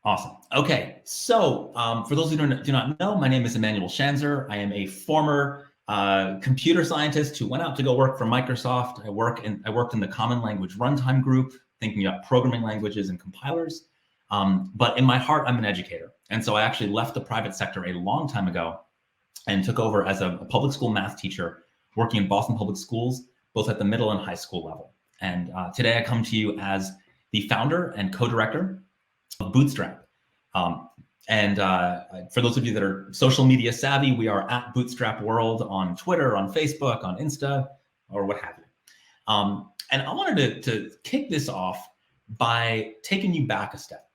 Awesome. Okay, so for those who do not know, my name is Emmanuel Schanzer. I am a former computer scientist who went out to go work for Microsoft. I worked in the Common Language Runtime Group, thinking about programming languages and compilers. But in my heart, I'm an educator. And so I actually left the private sector a long time ago and took over as a public school math teacher, working in Boston Public Schools, both at the middle and high school level. And today I come to you as the founder and co-director of Bootstrap. And for those of you that are social media savvy, we are at Bootstrap World on Twitter, on Facebook, on Insta, or what have you. And I wanted to kick this off by taking you back a step.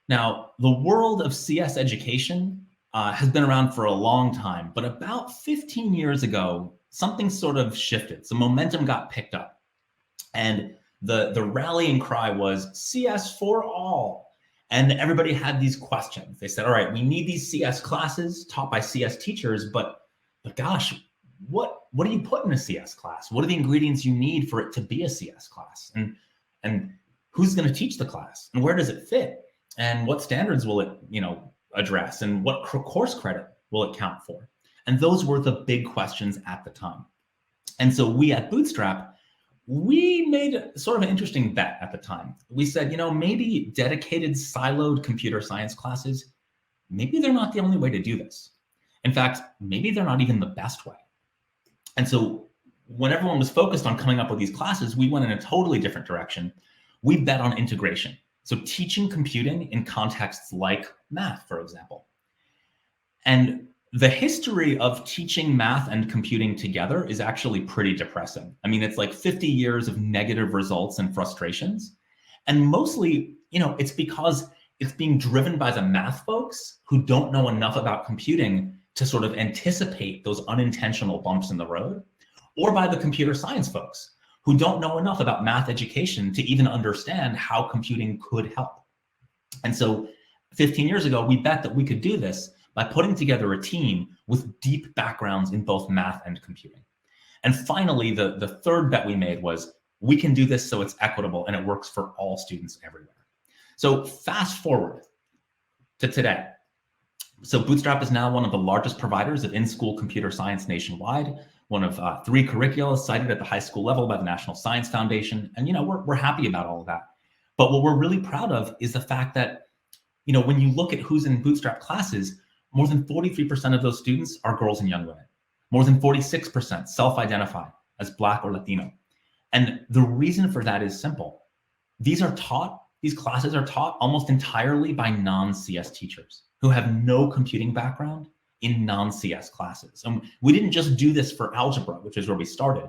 Now, the world of CS education has been around for a long time, but about 15 years ago, something sort of shifted. Some momentum got picked up. And the rallying cry was CS for all. And everybody had these questions. They said, all right, we need these CS classes taught by CS teachers, but gosh, what do you put in a CS class? What are the ingredients you need for it to be a CS class? And who's going to teach the class? And where does it fit? And what standards will it, address? And what course credit will it count for? And those were the big questions at the time. And so we at Bootstrap, we made sort of an interesting bet at the time. We said, maybe dedicated siloed computer science classes, maybe they're not the only way to do this. In fact, maybe they're not even the best way. And so when everyone was focused on coming up with these classes, we went in a totally different direction. We bet on integration. So teaching computing in contexts like math, for example. And the history of teaching math and computing together is actually pretty depressing. I mean, it's like 50 years of negative results and frustrations. And mostly, it's because it's being driven by the math folks who don't know enough about computing to sort of anticipate those unintentional bumps in the road, or by the computer science folks who don't know enough about math education to even understand how computing could help. And so 15 years ago, we bet that we could do this by putting together a team with deep backgrounds in both math and computing. And finally, the third bet we made was we can do this so it's equitable and it works for all students everywhere. So fast forward to today. So Bootstrap is now one of the largest providers of in-school computer science nationwide, one of 3 curricula cited at the high school level by the National Science Foundation. And we're happy about all of that. But what we're really proud of is the fact that when you look at who's in Bootstrap classes, more than 43% of those students are girls and young women. More than 46% self-identify as Black or Latino. And the reason for that is simple. These classes are taught almost entirely by non-CS teachers who have no computing background in non-CS classes. And we didn't just do this for algebra, which is where we started.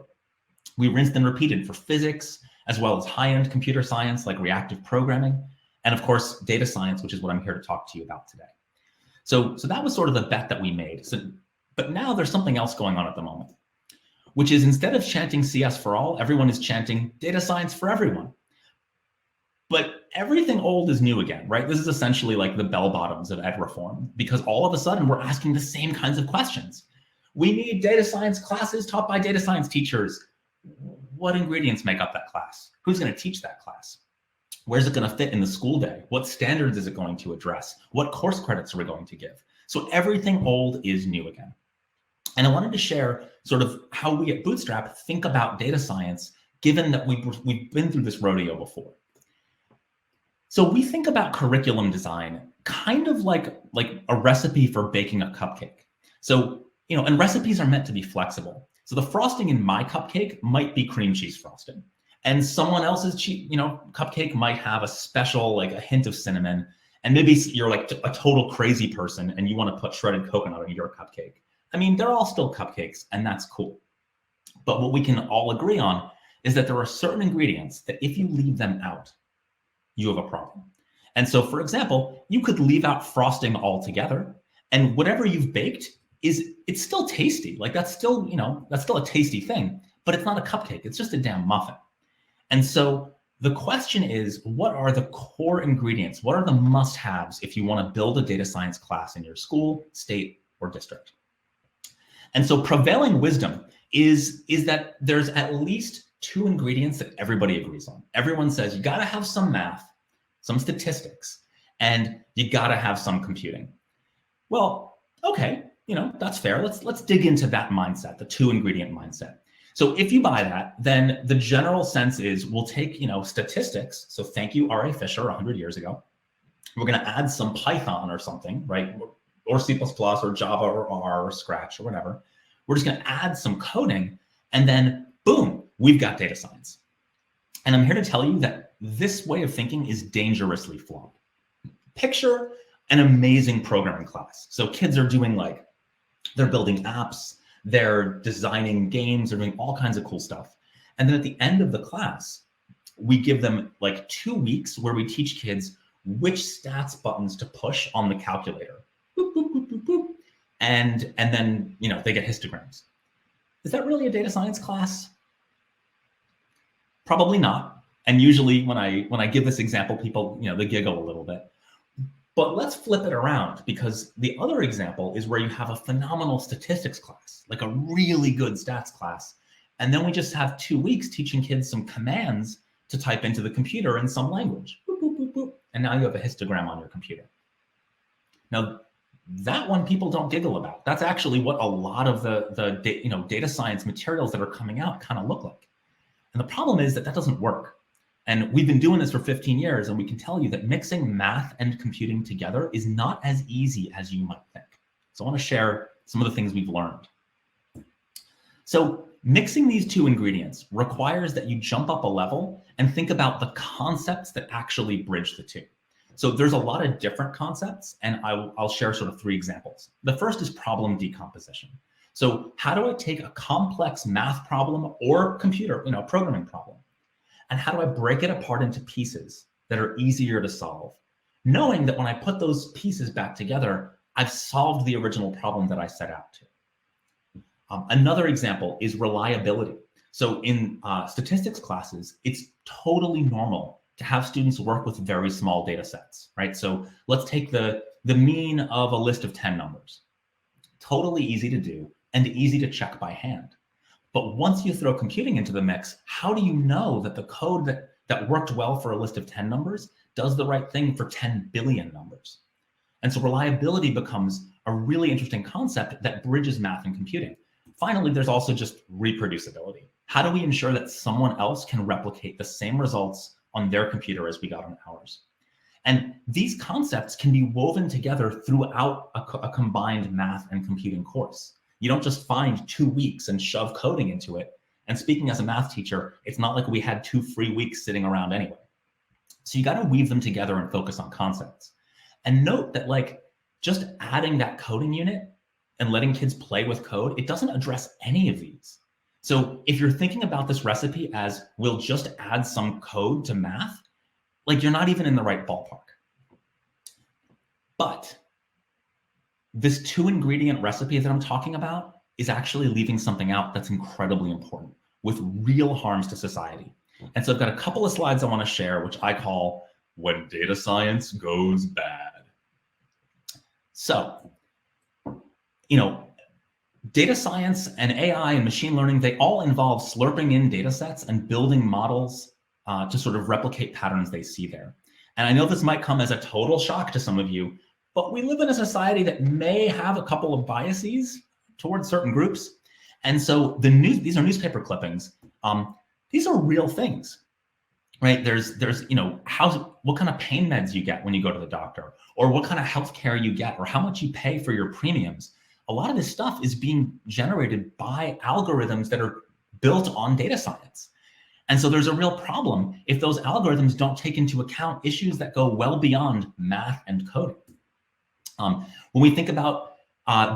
We rinsed and repeated for physics, as well as high-end computer science like reactive programming, and of course, data science, which is what I'm here to talk to you about today. So that was sort of the bet that we made. But now there's something else going on at the moment, which is instead of chanting CS for all, everyone is chanting data science for everyone. But everything old is new again, right? This is essentially like the bell bottoms of ed reform, because all of a sudden we're asking the same kinds of questions. We need data science classes taught by data science teachers. What ingredients make up that class? Who's going to teach that class? Where's it going to fit in the school day? What standards is it going to address? What course credits are we going to give? So everything old is new again. And I wanted to share sort of how we at Bootstrap think about data science, given that we've been through this rodeo before. So we think about curriculum design kind of like a recipe for baking a cupcake. So, and recipes are meant to be flexible. So the frosting in my cupcake might be cream cheese frosting. And someone else's cupcake might have a special, like a hint of cinnamon. And maybe you're like a total crazy person and you want to put shredded coconut in your cupcake. I mean, they're all still cupcakes and that's cool. But what we can all agree on is that there are certain ingredients that if you leave them out, you have a problem. And so, for example, you could leave out frosting altogether and whatever you've baked it's still tasty. Like that's still a tasty thing, but it's not a cupcake. It's just a damn muffin. And so the question is, what are the core ingredients? What are the must-haves if you want to build a data science class in your school, state, or district? And so prevailing wisdom is that there's at least 2 ingredients that everybody agrees on. Everyone says you got to have some math, some statistics, and you got to have some computing. Well, okay, that's fair. Let's dig into that mindset, the 2-ingredient mindset. So if you buy that, then the general sense is we'll take, statistics. So thank you, R.A. Fisher, 100 years ago. We're going to add some Python or something, right? Or C++ or Java or R or Scratch or whatever. We're just going to add some coding, and then boom, we've got data science. And I'm here to tell you that this way of thinking is dangerously flawed. Picture an amazing programming class. So kids are doing they're building apps, they're designing games, they're doing all kinds of cool stuff. And then at the end of the class, we give them 2 weeks where we teach kids which stats buttons to push on the calculator. Boop, boop, boop, boop, boop. And then, they get histograms. Is that really a data science class? Probably not. And usually when I give this example, people, they giggle a little bit. But let's flip it around, because the other example is where you have a phenomenal statistics class, like a really good stats class. And then we just have 2 weeks teaching kids some commands to type into the computer in some language. Boop, boop, boop, boop. And now you have a histogram on your computer. Now, that one people don't giggle about. That's actually what a lot of the data science materials that are coming out kind of look like. And the problem is that doesn't work. And we've been doing this for 15 years, and we can tell you that mixing math and computing together is not as easy as you might think. So I want to share some of the things we've learned. So mixing these 2 ingredients requires that you jump up a level and think about the concepts that actually bridge the 2. So there's a lot of different concepts, and I'll share sort of 3 examples. The first is problem decomposition. So how do I take a complex math problem or computer, programming problem, and how do I break it apart into pieces that are easier to solve, knowing that when I put those pieces back together, I've solved the original problem that I set out to. Another example is reliability. So in statistics classes, it's totally normal to have students work with very small data sets, right? So let's take the mean of a list of 10 numbers. Totally easy to do and easy to check by hand. But once you throw computing into the mix, how do you know that the code that worked well for a list of 10 numbers does the right thing for 10 billion numbers? And so reliability becomes a really interesting concept that bridges math and computing. Finally, there's also just reproducibility. How do we ensure that someone else can replicate the same results on their computer as we got on ours? And these concepts can be woven together throughout a combined math and computing course. You don't just find 2 weeks and shove coding into it. And speaking as a math teacher, it's not like we had 2 free weeks sitting around anyway. So you got to weave them together and focus on concepts. And note that just adding that coding unit and letting kids play with code, it doesn't address any of these. So if you're thinking about this recipe as we'll just add some code to math, you're not even in the right ballpark. But this 2-ingredient recipe that I'm talking about is actually leaving something out that's incredibly important with real harms to society. And so I've got a couple of slides I want to share, which I call When Data Science Goes Bad. So, data science and AI and machine learning, they all involve slurping in data sets and building models to sort of replicate patterns they see there. And I know this might come as a total shock to some of you, but we live in a society that may have a couple of biases towards certain groups. And so these are newspaper clippings. These are real things, right? There's what kind of pain meds you get when you go to the doctor, or what kind of healthcare you get, or how much you pay for your premiums. A lot of this stuff is being generated by algorithms that are built on data science. And so there's a real problem if those algorithms don't take into account issues that go well beyond math and coding. When we think about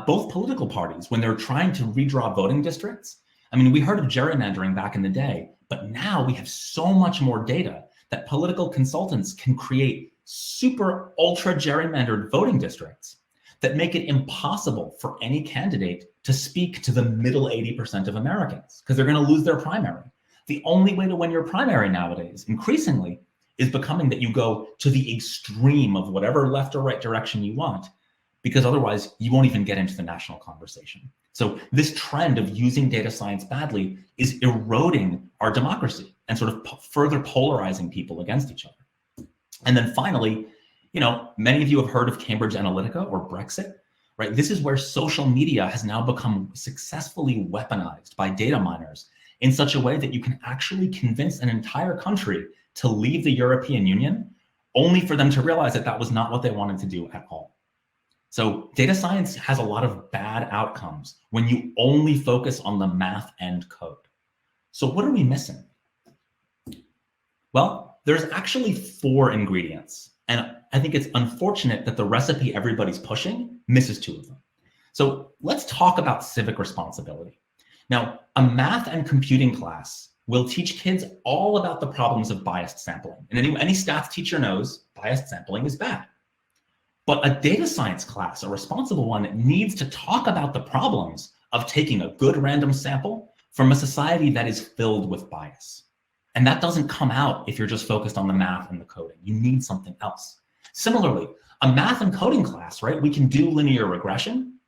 both political parties, when they're trying to redraw voting districts, we heard of gerrymandering back in the day, but now we have so much more data that political consultants can create super ultra gerrymandered voting districts that make it impossible for any candidate to speak to the middle 80% of Americans because they're going to lose their primary. The only way to win your primary nowadays, increasingly, is becoming that you go to the extreme of whatever left or right direction you want, because otherwise you won't even get into the national conversation. So this trend of using data science badly is eroding our democracy and sort of further polarizing people against each other. And then finally, Many of you have heard of Cambridge Analytica or Brexit, right? This is where social media has now become successfully weaponized by data miners in such a way that you can actually convince an entire country to leave the European Union, only for them to realize that that was not what they wanted to do at all. So data science has a lot of bad outcomes when you only focus on the math and code. So what are we missing? Well, there's actually 4 ingredients, and I think it's unfortunate that the recipe everybody's pushing misses 2 of them. So let's talk about civic responsibility. Now, a math and computing class will teach kids all about the problems of biased sampling. And any stats teacher knows biased sampling is bad. But a data science class, a responsible one, needs to talk about the problems of taking a good random sample from a society that is filled with bias. And that doesn't come out if you're just focused on the math and the coding. You need something else. Similarly, a math and coding class, right? We can do linear regression.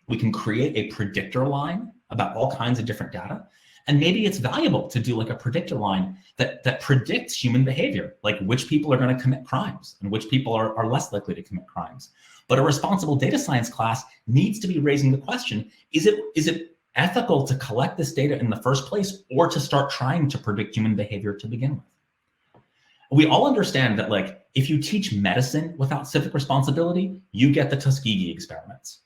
We can create a predictor line about all kinds of different data. And maybe it's valuable to do like a predictor line that predicts human behavior, like which people are going to commit crimes and which people are less likely to commit crimes. But a responsible data science class needs to be raising the question, is it ethical to collect this data in the first place, or to start trying to predict human behavior to begin with? We all understand that, like, if you teach medicine without civic responsibility, you get the Tuskegee experiments.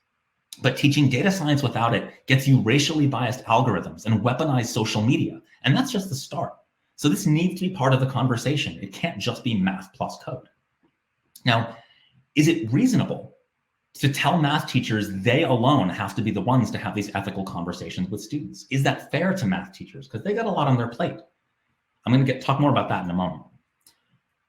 But teaching data science without it gets you racially biased algorithms and weaponized social media. And that's just the start. So this needs to be part of the conversation. It can't just be math plus code. Now, is it reasonable to tell math teachers they alone have to be the ones to have these ethical conversations with students? Is that fair to math teachers? Because they got a lot on their plate. I'm going to talk more about that in a moment.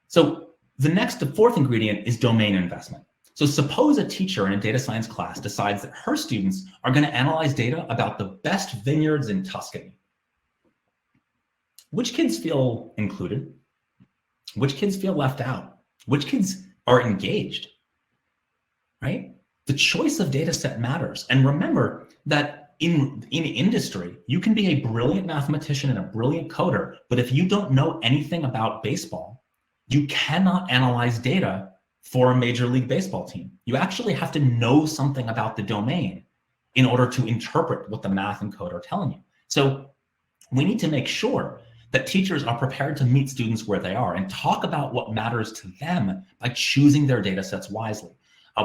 So the 4th ingredient is domain investment. So suppose a teacher in a data science class decides that her students are going to analyze data about the best vineyards in Tuscany. Which kids feel included? Which kids feel left out? Which kids are engaged, right? The choice of data set matters. And remember that in industry, you can be a brilliant mathematician and a brilliant coder, but if you don't know anything about baseball, you cannot analyze data for a Major League Baseball team. You actually have to know something about the domain in order to interpret what the math and code are telling you. So we need to make sure that teachers are prepared to meet students where they are and talk about what matters to them by choosing their data sets wisely.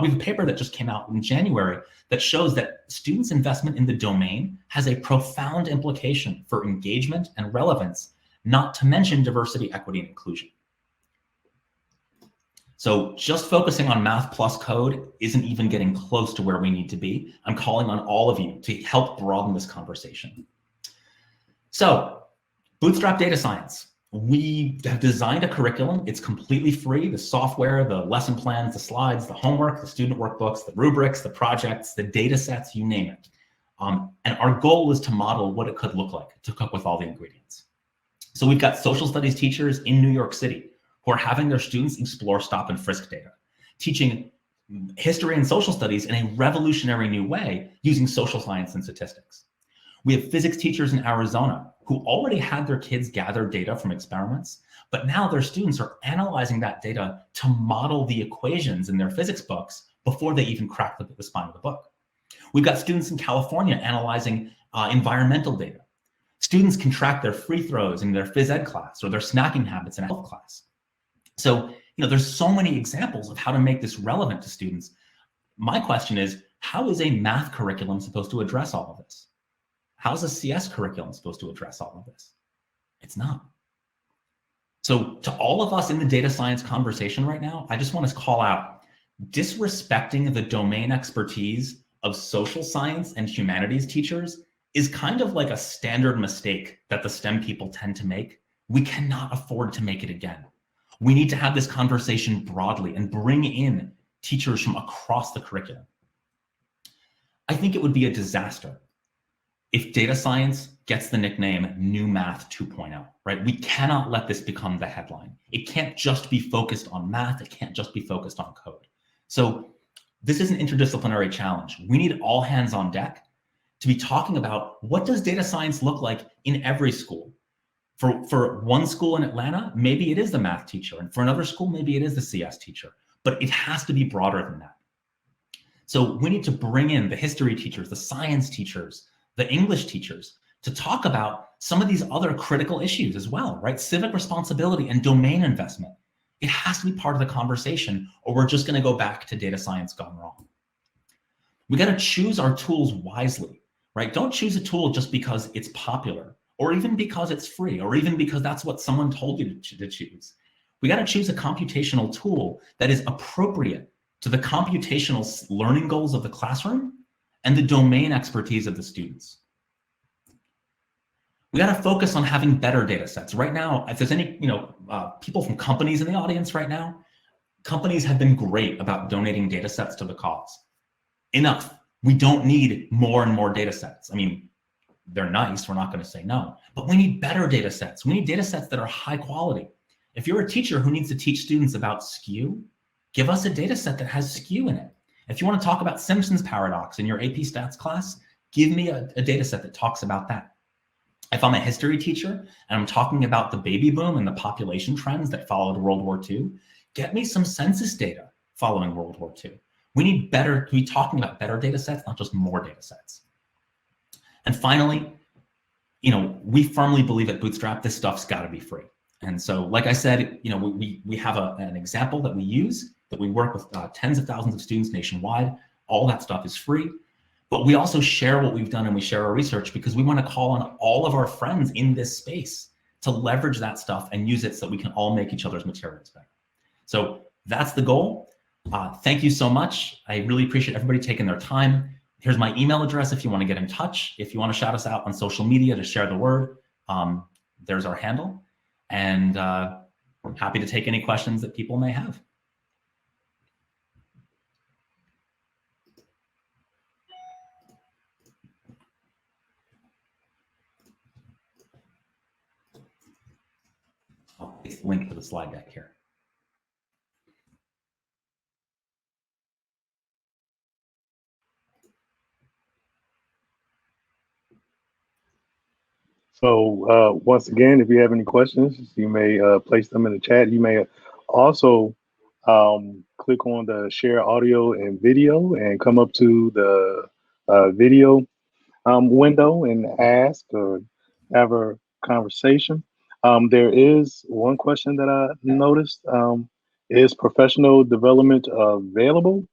We have a paper that just came out in January that shows that students' investment in the domain has a profound implication for engagement and relevance, not to mention diversity, equity, and inclusion. So just focusing on math plus code isn't even getting close to where we need to be. I'm calling on all of you to help broaden this conversation. So Bootstrap data science. We have designed a curriculum. It's completely free. The software, the lesson plans, the slides, the homework, the student workbooks, the rubrics, the projects, the data sets, you name it. And our goal is to model what it could look like to cook with all the ingredients. So we've got social studies teachers in New York City who are having their students explore stop and frisk data, teaching history and social studies in a revolutionary new way using social science and statistics. We have physics teachers in Arizona who already had their kids gather data from experiments, but now their students are analyzing that data to model the equations in their physics books before they even crack the spine of the book. We've got students in California analyzing environmental data. Students can track their free throws in their phys ed class or their snacking habits in a health class. So, there's so many examples of how to make this relevant to students. My question is, how is a math curriculum supposed to address all of this? How's a CS curriculum supposed to address all of this? It's not. So to all of us in the data science conversation right now, I just want to call out disrespecting the domain expertise of social science and humanities teachers is kind of like a standard mistake that the STEM people tend to make. We cannot afford to make it again. We need to have this conversation broadly and bring in teachers from across the curriculum. I think it would be a disaster if data science gets the nickname New Math 2.0, right? We cannot let this become the headline. It can't just be focused on math. It can't just be focused on code. So this is an interdisciplinary challenge. We need all hands on deck to be talking about what does data science look like in every school. For one school in Atlanta, maybe it is the math teacher. And for another school, maybe it is the CS teacher. but it has to be broader than that. So we need to bring in the history teachers, the science teachers, the English teachers to talk about some of these other critical issues as well, right? Civic responsibility and domain investment. It has to be part of the conversation, or we're just going to go back to data science gone wrong. We got to choose our tools wisely, right? Don't choose a tool just because it's popular, or even because it's free, or even because that's what someone told you to choose. We got to choose a computational tool that is appropriate to the computational learning goals of the classroom and the domain expertise of the students. We got to focus on having better data sets. Right now, if there's any people from companies in the audience right now, companies have been great about donating data sets to the cause. Enough. We don't need more and more data sets. I mean, they're nice, we're not going to say no, but we need better data sets. We need data sets that are high quality. If you're a teacher who needs to teach students about skew, give us a data set that has skew in it. If you want to talk about Simpson's paradox in your AP stats class, give me a data set that talks about that. If I'm a history teacher and I'm talking about the baby boom and the population trends that followed World War II, get me some census data following World War II. We need to be talking about better data sets, not just more data sets. And finally, we firmly believe at Bootstrap, this stuff's got to be free. And so, like I said, we have an example that we use, that we work with tens of thousands of students nationwide. All that stuff is free. But we also share what we've done and we share our research because we want to call on all of our friends in this space to leverage that stuff and use it so that we can all make each other's materials better. So that's the goal. Thank you so much. I really appreciate everybody taking their time. Here's my email address if you want to get in touch. If you want to shout us out on social media to share the word, there's our handle. And I'm happy to take any questions that people may have. I'll paste the link to the slide deck here. So once again, if you have any questions, you may place them in the chat. You may also click on the share audio and video and come up to the video window and ask or have a conversation. There is one question that I noticed. Is professional development available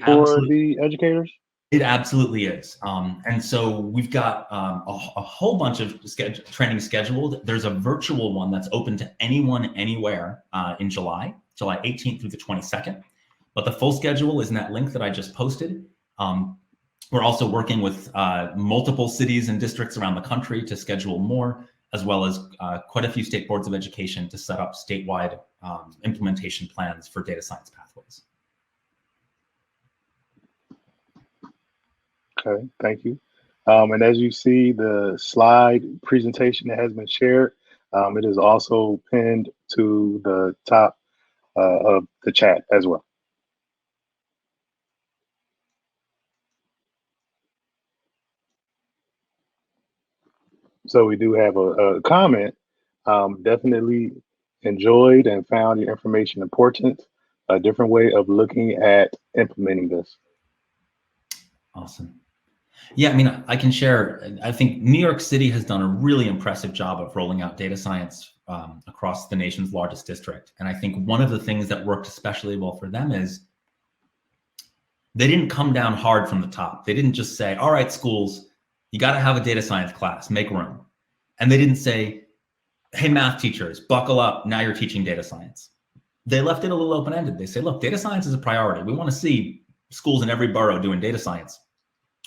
for the educators? It absolutely is. And so we've got a whole bunch of training scheduled. There's a virtual one that's open to anyone, anywhere in July 18th through the 22nd. But the full schedule is in that link that I just posted. We're also working with multiple cities and districts around the country to schedule more, as well as quite a few state boards of education to set up statewide implementation plans for data science pathways. Okay, thank you. And as you see, the slide presentation that has been shared, it is also pinned to the top of the chat as well. So we do have a comment. Definitely enjoyed and found your information important. A different way of looking at implementing this. Awesome. Yeah, I mean, I can share. I think New York City has done a really impressive job of rolling out data science across the nation's largest district. And I think one of the things that worked especially well for them is they didn't come down hard from the top. They didn't just say, all right, schools, you got to have a data science class, make room. And they didn't say, hey, math teachers, buckle up, now you're teaching data science. They left it a little open-ended. They say, look, data science is a priority. We want to see schools in every borough doing data science,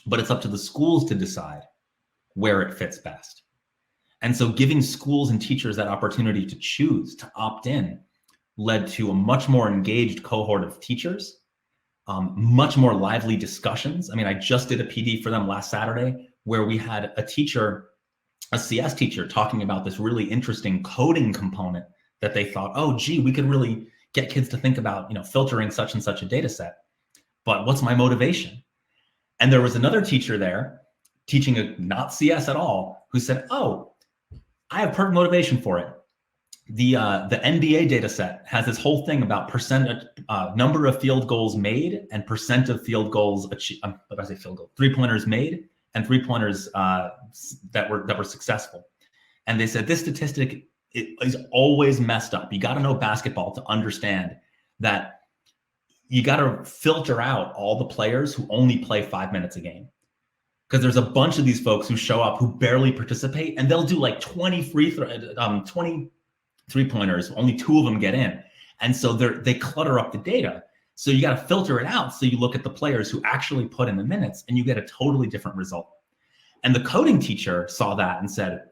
but it's up to the schools to decide where it fits best. And so giving schools and teachers that opportunity to choose, to opt in, led to a much more engaged cohort of teachers, much more lively discussions. I mean, I just did a PD for them last Saturday where we had a teacher, a CS teacher, talking about this really interesting coding component that they thought, oh, gee, we could really get kids to think about, filtering such and such a data set. But what's my motivation? And there was another teacher there teaching not CS at all who said, oh, I have perfect motivation for it. The NBA data set has this whole thing about number of field goals made and percent of field goals achieved. What did I say? Field goal, 3-pointers made and 3-pointers that were successful. And they said this statistic is always messed up. You got to know basketball to understand that you got to filter out all the players who only play 5 minutes a game. Because there's a bunch of these folks who show up who barely participate, and they'll do like 20 3-pointers, only 2 of them get in. And so they clutter up the data. So you got to filter it out. So you look at the players who actually put in the minutes, and you get a totally different result. And the coding teacher saw that and said,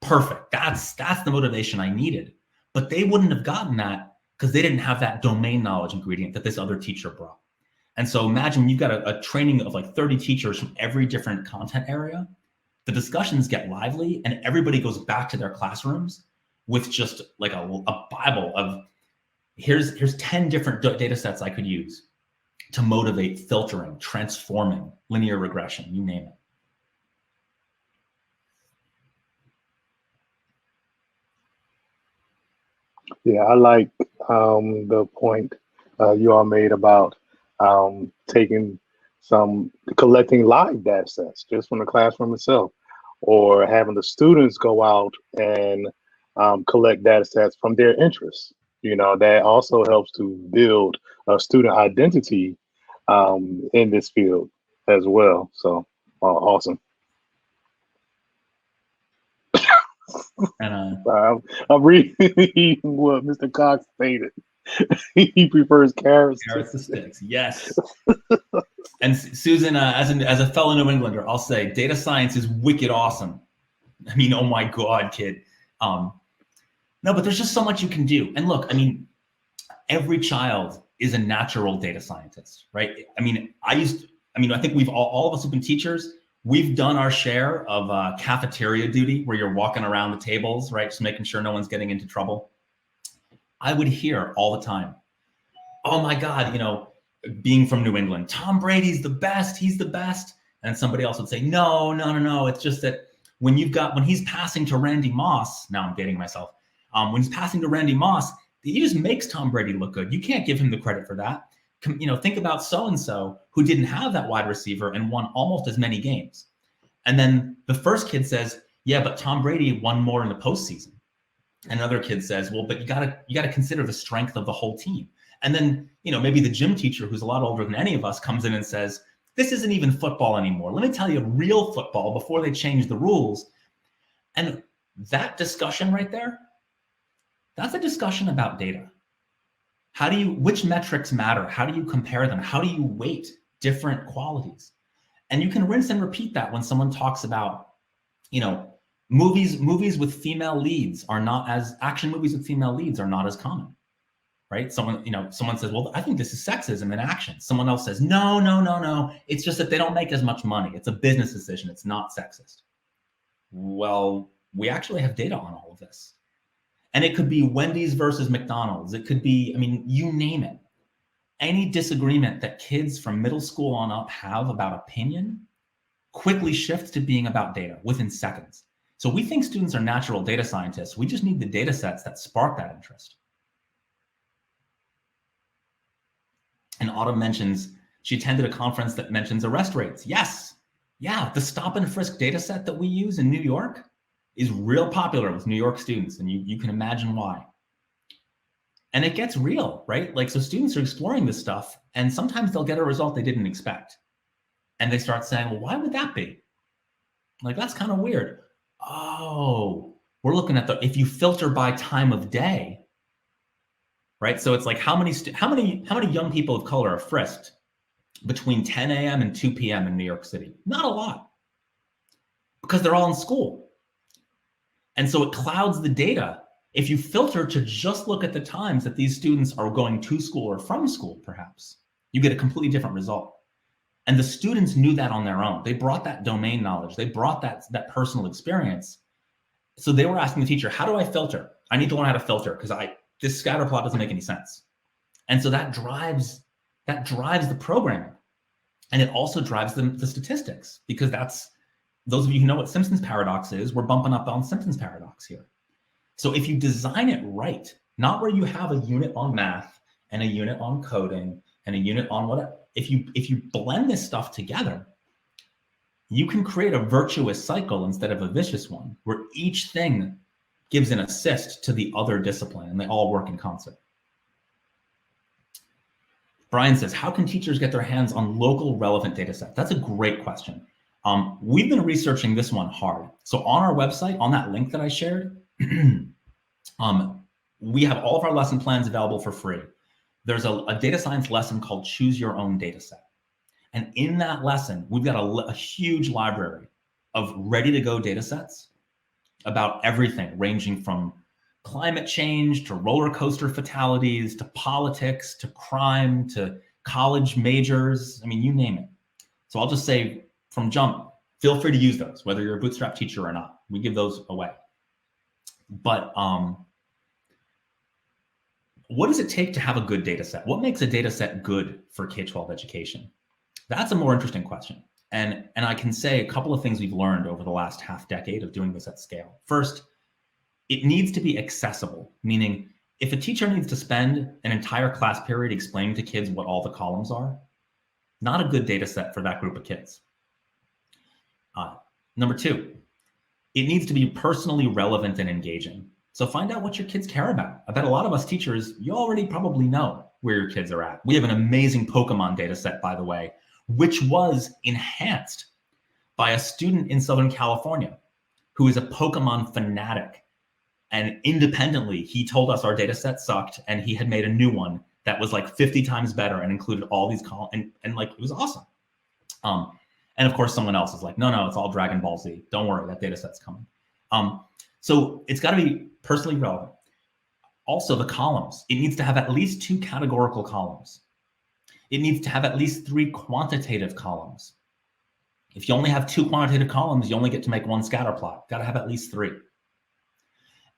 perfect, that's the motivation I needed. But they wouldn't have gotten that because they didn't have that domain knowledge ingredient that this other teacher brought. And so imagine you've got a training of like 30 teachers from every different content area. The discussions get lively and everybody goes back to their classrooms with just like a Bible of here's 10 different data sets I could use to motivate filtering, transforming, linear regression, you name it. Yeah, I like the point you all made about collecting live data sets just from the classroom itself, or having the students go out and collect data sets from their interests. That also helps to build a student identity in this field as well. So awesome. And I'm reading what Mr. Cox stated. He prefers carrots to sticks. Yes. And Susan, as a fellow New Englander, I'll say data science is wicked awesome. I mean, oh my God, kid. No, but there's just so much you can do. And look, I mean, every child is a natural data scientist, right? I mean, I think we've all of us who've been teachers, we've done our share of cafeteria duty where you're walking around the tables, right? Just making sure no one's getting into trouble. I would hear all the time, oh my God, being from New England, Tom Brady's the best, he's the best. And somebody else would say, no, it's just that when he's passing to Randy Moss, now I'm dating myself, when he's passing to Randy Moss, he just makes Tom Brady look good. You can't give him the credit for that. Think about so-and-so who didn't have that wide receiver and won almost as many games. And then the first kid says, yeah, but Tom Brady won more in the postseason. Another kid says, well, but you gotta consider the strength of the whole team. And then, maybe the gym teacher who's a lot older than any of us comes in and says, this isn't even football anymore. Let me tell you real football before they change the rules. And that discussion right there, that's a discussion about data. Which metrics matter? How do you compare them? How do you weight different qualities? And you can rinse and repeat that when someone talks about, movies with female leads action movies with female leads are not as common, right? Someone says, well, I think this is sexism in action. Someone else says, no. It's just that they don't make as much money. It's a business decision. It's not sexist. Well, we actually have data on all of this. And it could be Wendy's versus McDonald's. It could be, you name it. Any disagreement that kids from middle school on up have about opinion quickly shifts to being about data within seconds. So we think students are natural data scientists. We just need the data sets that spark that interest. And Autumn mentions she attended a conference that mentions arrest rates. Yes. Yeah, the stop and frisk data set that we use in New York is real popular with New York students, and you can imagine why. And it gets real, right? So students are exploring this stuff, and sometimes they'll get a result they didn't expect. And they start saying, well, why would that be? That's kind of weird. Oh, we're looking at if you filter by time of day, right? So it's like how many young people of color are frisked between 10 a.m. and 2 p.m. in New York City? Not a lot, because they're all in school. And so it clouds the data. If you filter to just look at the times that these students are going to school or from school, perhaps, you get a completely different result. And the students knew that on their own. They brought that domain knowledge. They brought that personal experience. So they were asking the teacher, how do I filter? I need to learn how to filter because this scatter plot doesn't make any sense. And so that drives the programming. And it also drives the statistics, because those of you who know what Simpson's paradox is, we're bumping up on Simpson's paradox here. So if you design it right, not where you have a unit on math and a unit on coding and a unit on whatever, if you blend this stuff together, you can create a virtuous cycle instead of a vicious one, where each thing gives an assist to the other discipline and they all work in concert. Brian says, how can teachers get their hands on local relevant data sets? That's a great question. We've been researching this one hard. So on our website, on that link that I shared, we have all of our lesson plans available for free. There's a data science lesson called Choose Your Own Data Set. And in that lesson, we've got a huge library of ready-to-go data sets about everything, ranging from climate change to roller coaster fatalities to politics to crime to college majors. I mean, you name it. So I'll just say from jump, feel free to use those, whether you're a Bootstrap teacher or not. We give those away. But what does it take to have a good data set? What makes a data set good for K-12 education? That's a more interesting question. And I can say a couple of things we've learned over the last half decade of doing this at scale. First, it needs to be accessible, meaning if a teacher needs to spend an entire class period explaining to kids what all the columns are, not a good data set for that group of kids. Number two, it needs to be personally relevant and engaging. So find out what your kids care about. I bet a lot of us teachers, you already probably know where your kids are at. We have an amazing Pokemon data set, by the way, which was enhanced by a student in Southern California who is a Pokemon fanatic. And independently, he told us our data set sucked and he had made a new one that was like 50 times better and included all these columns and like, it was awesome. And of course, someone else is like, no, it's all Dragon Ball Z. Don't worry, that data set's coming. So it's got to be personally relevant. Also, the columns, it needs to have at least 2 categorical columns. It needs to have at least 3 quantitative columns. If you only have 2 quantitative columns, you only get to make 1 scatter plot. Got to have at least 3.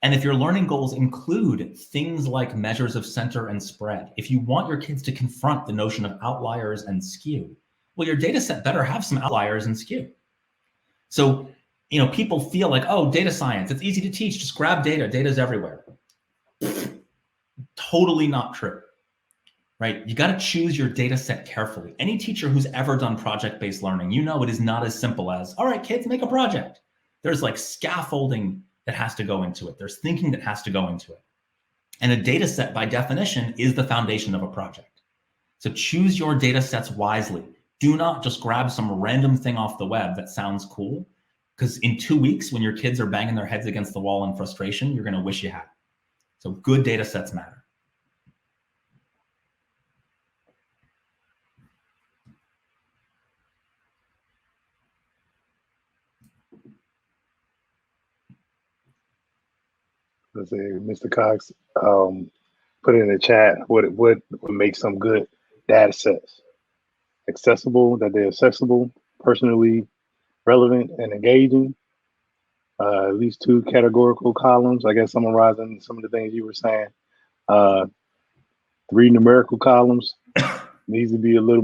And if your learning goals include things like measures of center and spread, if you want your kids to confront the notion of outliers and skew, well, your data set better have some outliers and skew. So, people feel like, oh, data science, it's easy to teach, just grab data, data's everywhere. Totally not true, right? You got to choose your data set carefully. Any teacher who's ever done project-based learning, it is not as simple as, all right, kids, make a project. There's like scaffolding that has to go into it. There's thinking that has to go into it. And a data set, by definition, is the foundation of a project. So choose your data sets wisely. Do not just grab some random thing off the web that sounds cool, because in 2 weeks, when your kids are banging their heads against the wall in frustration, you're going to wish you had. So good data sets matter. Let's say Mr. Cox put in the chat what would make some good data sets. Accessible, that they're accessible, personally relevant and engaging. At least 2 categorical columns, I guess, summarizing some of the things you were saying. 3 numerical columns. Needs to be a little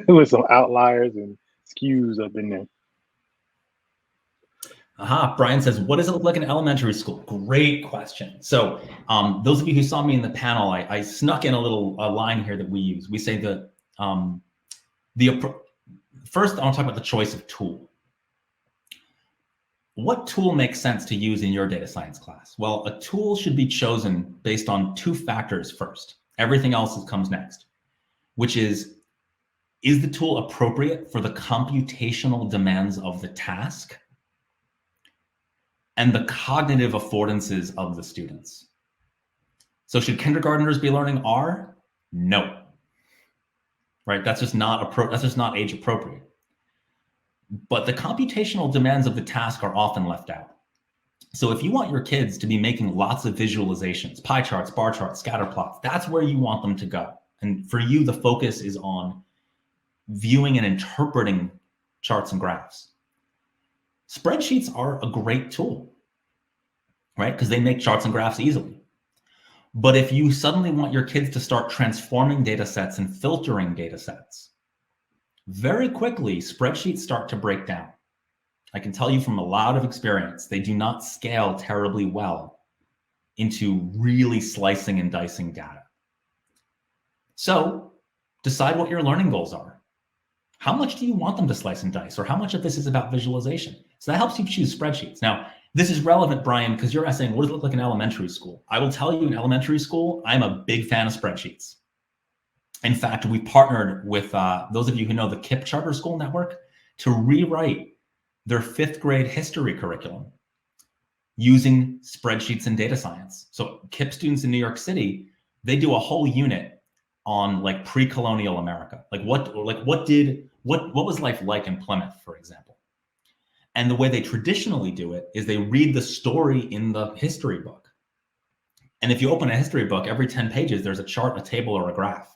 with some outliers and skews up in there. Brian says, what does it look like in elementary school? Great question. So those of you who saw me in the panel, I snuck in a line here that we use. We say that first, I want to talk about the choice of tool. What tool makes sense to use in your data science class? Well, a tool should be chosen based on 2 factors first. Everything else comes next, which is the tool appropriate for the computational demands of the task and the cognitive affordances of the students? So should kindergartners be learning R? No. Right? That's just not age appropriate. But the computational demands of the task are often left out. So if you want your kids to be making lots of visualizations, pie charts, bar charts, scatter plots, that's where you want them to go. And for you, the focus is on viewing and interpreting charts and graphs. Spreadsheets are a great tool, right? Because they make charts and graphs easily. But if you suddenly want your kids to start transforming data sets and filtering data sets, very quickly, spreadsheets start to break down. I can tell you from a lot of experience, they do not scale terribly well into really slicing and dicing data. So decide what your learning goals are. How much do you want them to slice and dice, or how much of this is about visualization? So that helps you choose spreadsheets. Now, this is relevant, Brian, because you're asking, what does it look like in elementary school? I will tell you, in elementary school, I'm a big fan of spreadsheets. In fact, we partnered with those of you who know the KIPP Charter School Network to rewrite their 5th grade history curriculum using spreadsheets and data science. So KIPP students in New York City, they do a whole unit on like pre-colonial America. What was life like in Plymouth, for example? And the way they traditionally do it is they read the story in the history book. And if you open a history book, every 10 pages, there's a chart, a table, or a graph.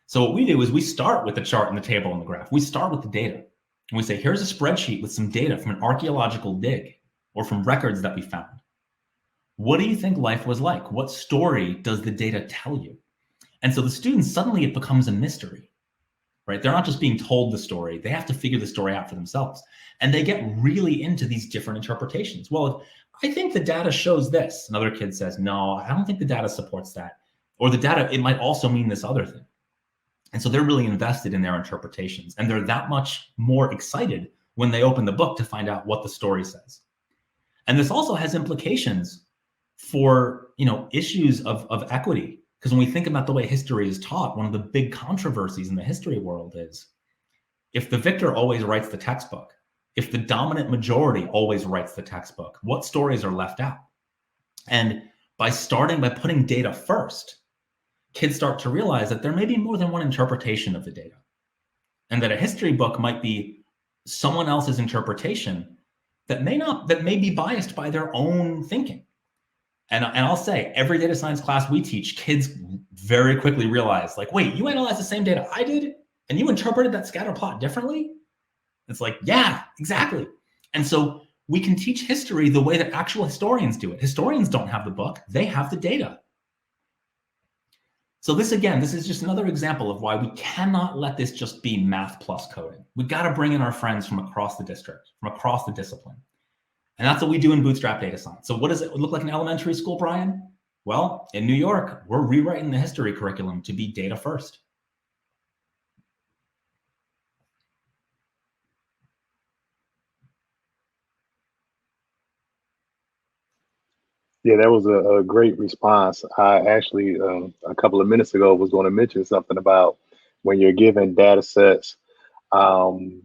So what we do is we start with the chart and the table and the graph. We start with the data. And we say, here's a spreadsheet with some data from an archaeological dig or from records that we found. What do you think life was like? What story does the data tell you? And so the students, suddenly it becomes a mystery, right? They're not just being told the story. They have to figure the story out for themselves. And they get really into these different interpretations. Well, I think the data shows this. Another kid says, no, I don't think the data supports that. Or the data, it might also mean this other thing. And so they're really invested in their interpretations. And they're that much more excited when they open the book to find out what the story says. And this also has implications for, issues of equity. Because when we think about the way history is taught, one of the big controversies in the history world is if the victor always writes the textbook, if the dominant majority always writes the textbook, what stories are left out? And by putting data first, kids start to realize that there may be more than one interpretation of the data, and that a history book might be someone else's interpretation that may be biased by their own thinking. And I'll say, every data science class we teach, kids very quickly realize, like, wait, you analyzed the same data I did, and you interpreted that scatter plot differently? It's like, yeah, exactly. And so we can teach history the way that actual historians do it. Historians don't have the book, they have the data. So this is just another example of why we cannot let this just be math plus coding. We've got to bring in our friends from across the district, from across the discipline. And that's what we do in Bootstrap data science. So what does it look like in elementary school, Brian? Well, in New York, we're rewriting the history curriculum to be data first. Yeah, that was a great response. I actually, a couple of minutes ago, was going to mention something about when you're given data sets and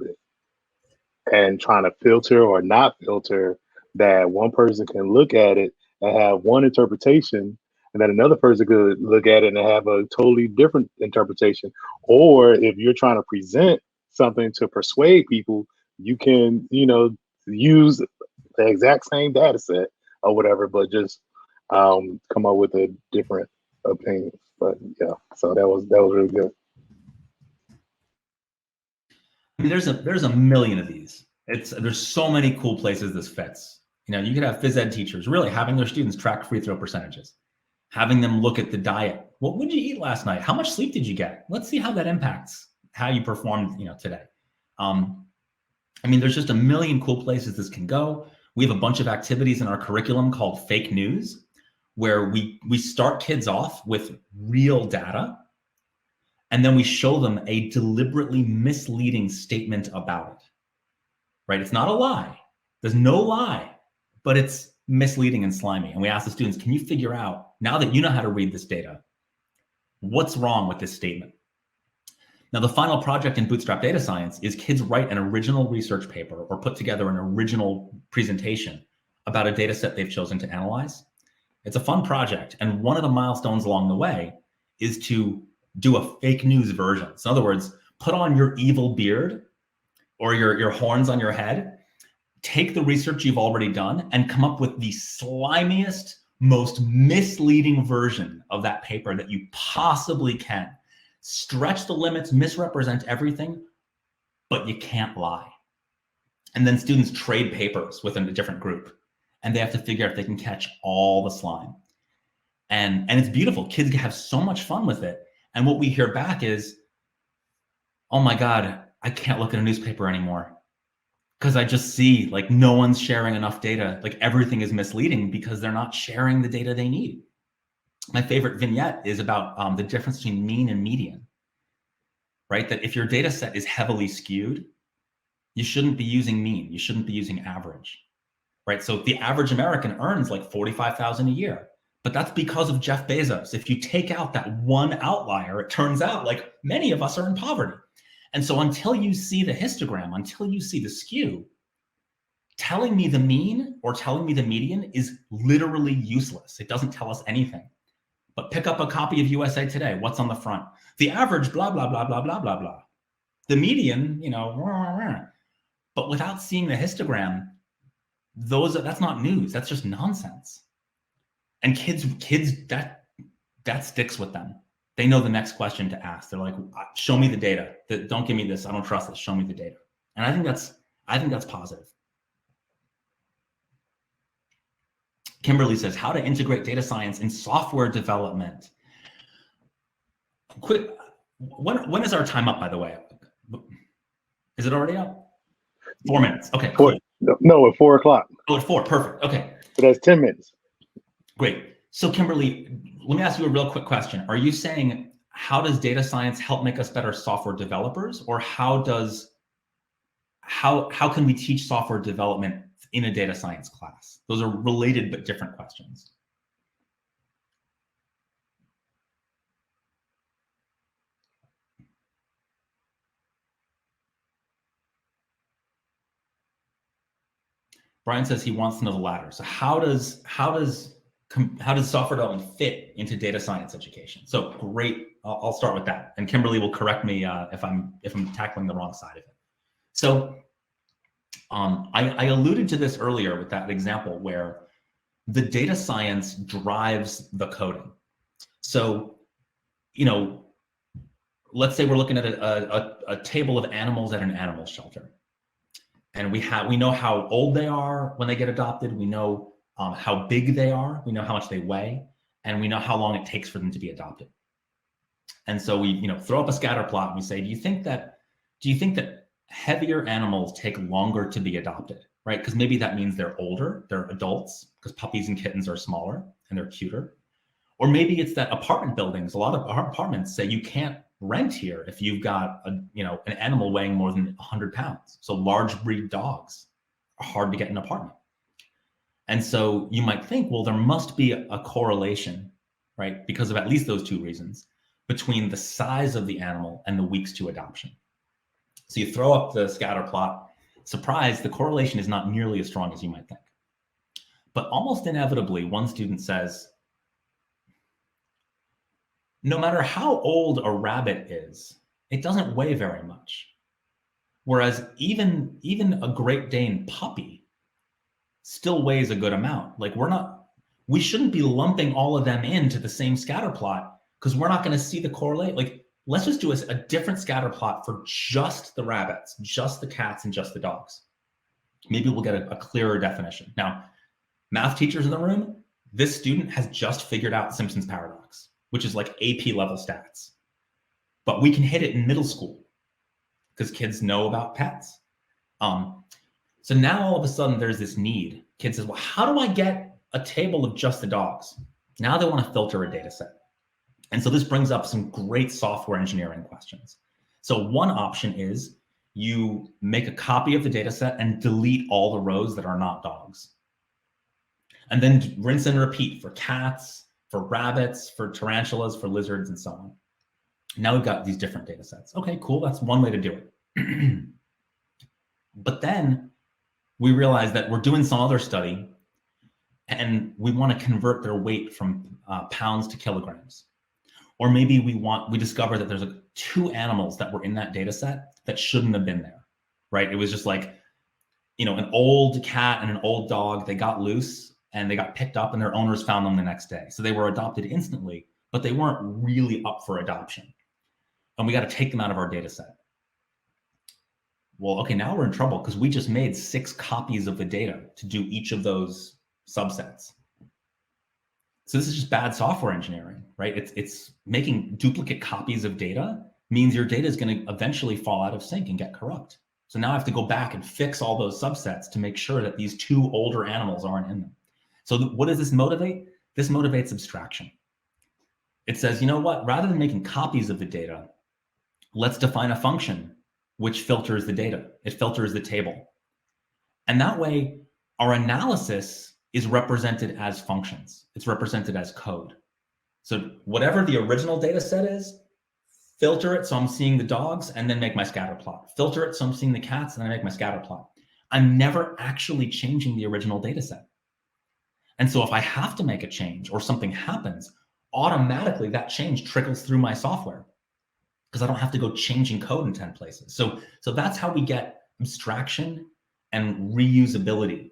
trying to filter or not filter, that one person can look at it and have one interpretation, and then another person could look at it and have a totally different interpretation. Or if you're trying to present something to persuade people, you can, use the exact same data set or whatever, but just come up with a different opinion. But yeah, so that was really good. I mean, there's a million of these. There's so many cool places this fits. You could have phys ed teachers really having their students track free throw percentages, having them look at the diet. What did you eat last night? How much sleep did you get? Let's see how that impacts how you performed, today. There's just a million cool places this can go. We have a bunch of activities in our curriculum called fake news, where we start kids off with real data, and then we show them a deliberately misleading statement about it, right? It's not a lie. There's no lie, but it's misleading and slimy. And we ask the students, can you figure out, now that you know how to read this data, what's wrong with this statement? Now, the final project in Bootstrap Data Science is kids write an original research paper or put together an original presentation about a data set they've chosen to analyze. It's a fun project. And one of the milestones along the way is to do a fake news version. So in other words, put on your evil beard or your horns on your head, take the research you've already done and come up with the slimiest, most misleading version of that paper that you possibly can. Stretch the limits, misrepresent everything, but you can't lie. And then students trade papers within a different group, and they have to figure out if they can catch all the slime. And it's beautiful. Kids have so much fun with it. And what we hear back is, oh my God, I can't look at a newspaper anymore. Because I just see like no one's sharing enough data. Like everything is misleading because they're not sharing the data they need. My favorite vignette is about the difference between mean and median, right? That if your data set is heavily skewed, you shouldn't be using mean, you shouldn't be using average, right? So the average American earns like $45,000 a year, but that's because of Jeff Bezos. If you take out that one outlier, it turns out like many of us are in poverty. And so until you see the histogram, until you see the skew, telling me the mean or telling me the median is literally useless. It doesn't tell us anything. But pick up a copy of USA Today. What's on the front? The average, blah, blah, blah, blah, blah, blah, blah. The median, you know, rah, rah, rah. But without seeing the histogram, that's not news. That's just nonsense. And kids, that sticks with them. They know the next question to ask. They're like, show me the data. Don't give me this. I don't trust this. Show me the data. And I think that's positive. Kimberly says, how to integrate data science in software development. Quick, when is our time up, by the way? Is it already up? 4 minutes. Okay, cool. No, at 4 o'clock. Oh, at 4, perfect. Okay. So that's 10 minutes. Great. So Kimberly, let me ask you a real quick question. Are you saying, how does data science help make us better software developers? Or how can we teach software development in a data science class? Those are related but different questions. Brian says he wants to know the latter. So how does software development fit into data science education? So great. I'll start with that, and Kimberly will correct me if I'm tackling the wrong side of it. So I alluded to this earlier with that example where the data science drives the coding. So, you know, let's say we're looking at a table of animals at an animal shelter. And we know how old they are when they get adopted. We know how big they are. We know how much they weigh, and we know how long it takes for them to be adopted. And so we, throw up a scatter plot and we say, do you think that heavier animals take longer to be adopted, right? Because maybe that means they're older, they're adults, because puppies and kittens are smaller and they're cuter. Or maybe it's that apartment buildings, a lot of apartments say you can't rent here if you've got an animal weighing more than 100 pounds. So large breed dogs are hard to get an apartment. And so you might think, well, there must be a correlation, right? Because of at least those two reasons between the size of the animal and the weeks to adoption. So you throw up the scatter plot, surprise, the correlation is not nearly as strong as you might think. But almost inevitably, one student says, no matter how old a rabbit is, it doesn't weigh very much. Whereas even a Great Dane puppy still weighs a good amount. Like we shouldn't be lumping all of them into the same scatter plot because we're not going to see the correlate. Like, let's just do a different scatter plot for just the rabbits, just the cats, and just the dogs. Maybe we'll get a clearer definition. Now, math teachers in the room, this student has just figured out Simpson's paradox, which is like AP level stats. But we can hit it in middle school because kids know about pets. So now all of a sudden there's this need. Kids says, well, how do I get a table of just the dogs? Now they want to filter a data set. And so this brings up some great software engineering questions. So one option is you make a copy of the data set and delete all the rows that are not dogs. And then rinse and repeat for cats, for rabbits, for tarantulas, for lizards, and so on. Now we've got these different data sets. Okay, cool. That's one way to do it. But then we realize that we're doing some other study and we want to convert their weight from pounds to kilograms. Or maybe we discover that there's 2 animals that were in that data set that shouldn't have been there, right? It was just like, an old cat and an old dog, they got loose and they got picked up and their owners found them the next day. So they were adopted instantly, but they weren't really up for adoption. And we got to take them out of our data set. Well, okay, now we're in trouble because we just made 6 copies of the data to do each of those subsets. So this is just bad software engineering, right? It's making duplicate copies of data means your data is going to eventually fall out of sync and get corrupt. So now I have to go back and fix all those subsets to make sure that these 2 older animals aren't in them. So what does this motivate? This motivates abstraction. It says, you know what, rather than making copies of the data, let's define a function which filters the data. It filters the table. And that way, our analysis is represented as functions. It's represented as code. So whatever the original data set is, filter it so I'm seeing the dogs and then make my scatter plot. Filter it so I'm seeing the cats and then I make my scatter plot. I'm never actually changing the original data set. And so if I have to make a change or something happens, automatically that change trickles through my software because I don't have to go changing code in 10 places. So that's how we get abstraction and reusability.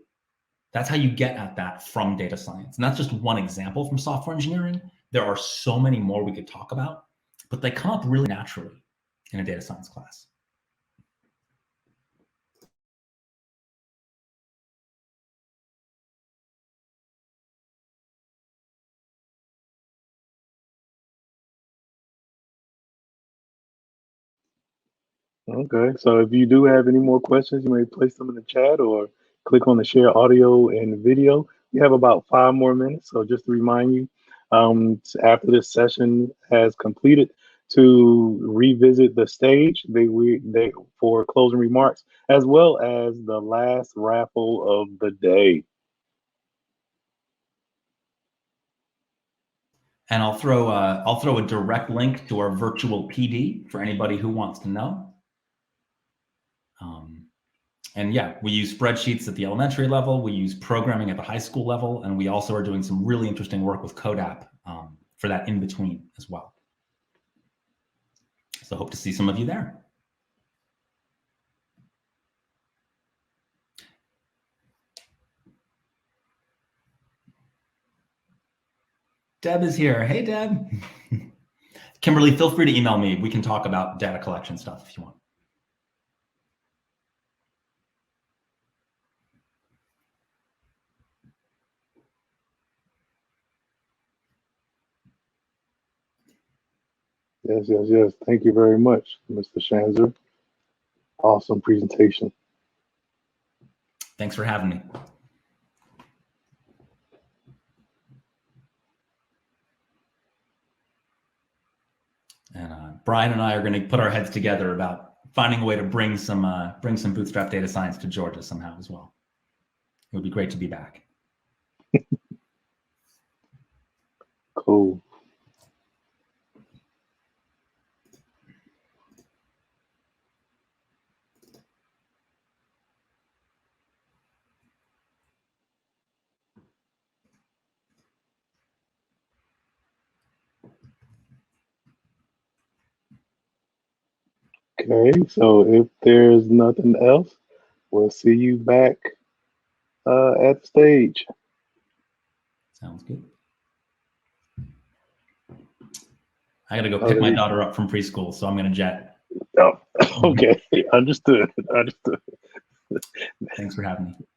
That's how you get at that from data science. And that's just one example from software engineering. There are so many more we could talk about, but they come up really naturally in a data science class. Okay, so if you do have any more questions, you may place them in the chat or click on the share audio and video. We have about 5 more minutes, so just to remind you, after this session has completed, to revisit the stage they for closing remarks, as well as the last raffle of the day. And I'll throw a direct link to our virtual PD for anybody who wants to know. And yeah, we use spreadsheets at the elementary level, we use programming at the high school level, and we also are doing some really interesting work with CodeApp for that in between as well. So hope to see some of you there. Deb is here. Hey, Deb. Kimberly, feel free to email me. We can talk about data collection stuff if you want. Yes. Thank you very much, Mr. Shanzer. Awesome presentation. Thanks for having me. And Brian and I are going to put our heads together about finding a way to bring some Bootstrap data science to Georgia somehow as well. It would be great to be back. Cool. Okay, so if there's nothing else, we'll see you back at the stage. Sounds good. I got to go pick my daughter up from preschool, so I'm going to jet. Oh, okay. Understood. Thanks for having me.